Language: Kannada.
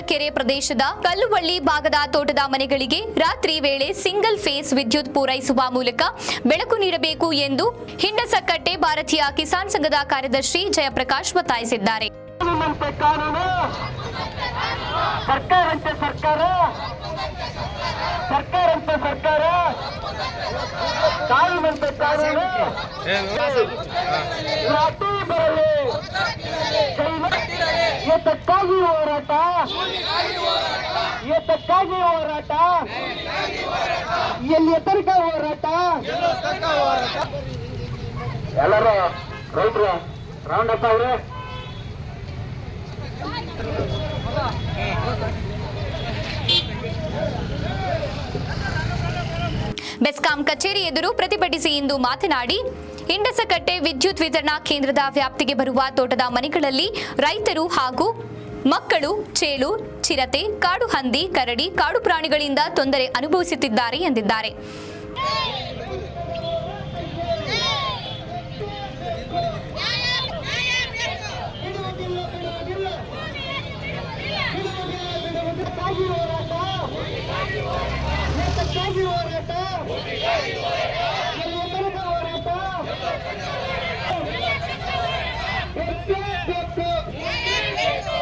ಕೆರೆ ಪ್ರದೇಶದ ಕಲ್ಲುವಳ್ಳಿ ಭಾಗದ ತೋಟದ ಮನೆಗಳಿಗೆ ರಾತ್ರಿ ವೇಳೆ ಸಿಂಗಲ್ ಫೇಸ್ ವಿದ್ಯುತ್ ಪೂರೈಸುವ ಮೂಲಕ ಬೆಳಕು ನೀಡಬೇಕು ಎಂದು ಹಿಂಡಸಕಟ್ಟೆ ಭಾರತೀಯ ಕಿಸಾನ್ ಸಂಘದ ಕಾರ್ಯದರ್ಶಿ ಜಯಪ್ರಕಾಶ್ ಒತ್ತಾಯಿಸಿದ್ದಾರೆ. ಎತ್ತಕ್ಕಾಗಿ ಹೋರಾಟ, ಎತ್ತಕ್ಕಾಗಿ ಹೋರಾಟ, ಎಲ್ಲಿ ತನಕ ಹೋರಾಟ. ಎಲ್ಲರೂ ರೈತರು ರೌಂಡ್ ಅಪ್ ಅವ್ರೆ. ಬೆಸ್ಕಾಂ ಕಚೇರಿ ಎದುರು ಪ್ರತಿಭಟಿಸಿ ಎಂದು ಮಾತನಾಡಿ, ಹಿಂಡಸಕಟ್ಟೆ ವಿದ್ಯುತ್ ವಿತರಣಾ ಕೇಂದ್ರದ ವ್ಯಾಪ್ತಿಗೆ ಬರುವ ತೋಟದ ಮನೆಗಳಲ್ಲಿ ರೈತರು ಹಾಗೂ ಮಕ್ಕಳು ಚೇಳು, ಚಿರತೆ, ಕಾಡು ಹಂದಿ, ಕರಡಿ, ಕಾಡು ಪ್ರಾಣಿಗಳಿಂದ ತೊಂದರೆ ಅನುಭವಿಸುತ್ತಿದ್ದಾರೆ ಎಂದಿದ್ದಾರೆ.